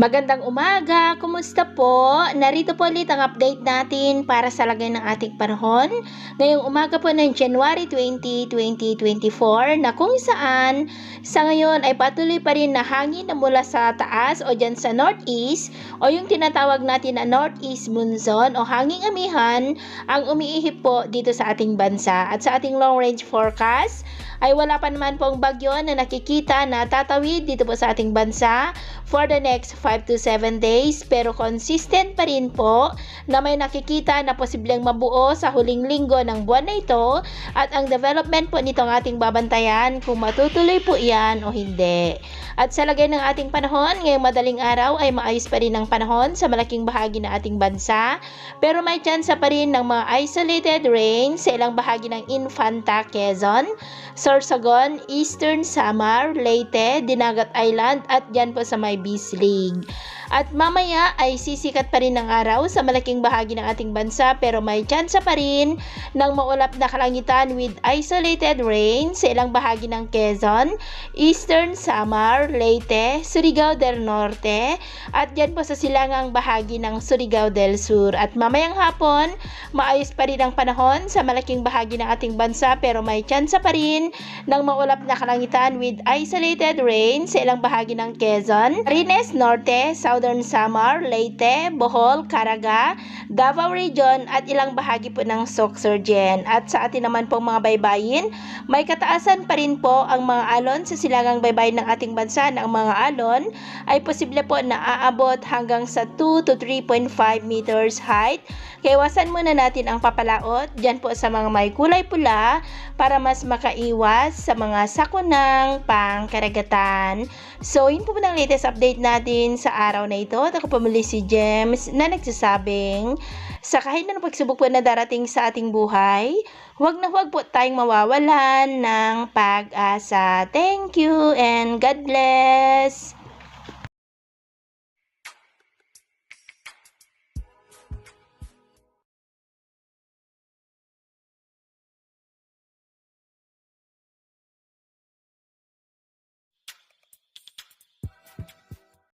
Magandang umaga! Kumusta po? Narito po ulit ang update natin para sa lagay ng ating panahon. Ngayong umaga po ng January 20, 2024 na kung saan sa ngayon ay patuloy pa rin na hangin na mula sa taas o dyan sa northeast o yung tinatawag natin na northeast monsoon o hanging amihan ang umiihip po dito sa ating bansa. At sa ating long range forecast ay wala pa naman pong bagyo na nakikita na tatawid dito po sa ating bansa for the next 5 to 7 days, pero consistent pa rin po na may nakikita na posibleng mabuo sa huling linggo ng buwan na ito at ang development po nitong ating babantayan kung matutuloy po yan o hindi. At sa lagay ng ating panahon, ngayong madaling araw ay maayos pa rin ang panahon sa malaking bahagi ng ating bansa, pero may tsansa pa rin ng mga isolated rain sa ilang bahagi ng Infanta, Quezon, Sorsogon, Eastern Samar, Leyte, Dinagat Island at dyan po sa may Bislig. At mamaya ay sisikat pa rin ng araw sa malaking bahagi ng ating bansa pero may tsansa pa rin ng maulap na kalangitan with isolated rain sa ilang bahagi ng Quezon, Eastern Samar, Leyte, Surigao del Norte at dyan po sa silangang bahagi ng Surigao del Sur. At mamayang hapon, maayos pa rin ang panahon sa malaking bahagi ng ating bansa pero may tsansa pa rin ng maulap na kalangitan with isolated rain sa ilang bahagi ng Quezon, Camarines Norte, Southern Samar, Leyte, Bohol, Caraga, Davao Region at ilang bahagi po ng Sorsogon. At sa atin naman pong mga baybayin, may kataasan pa rin po ang mga alon sa silangang baybayin ng ating bansa na ang mga alon ay posible po na aabot hanggang sa 2 to 3.5 meters height. Kaya iwasan muna natin ang papalaot dyan po sa mga may kulay pula para mas makaiwas sa mga sakunang pangkaragatan. So, yun po ang latest update natin sa araw na ito. At ako pumuli si James na nagsasabing sa kahit na pagsubok po na darating sa ating buhay, huwag na huwag po tayong mawawalan ng pag-asa. Thank you and God bless!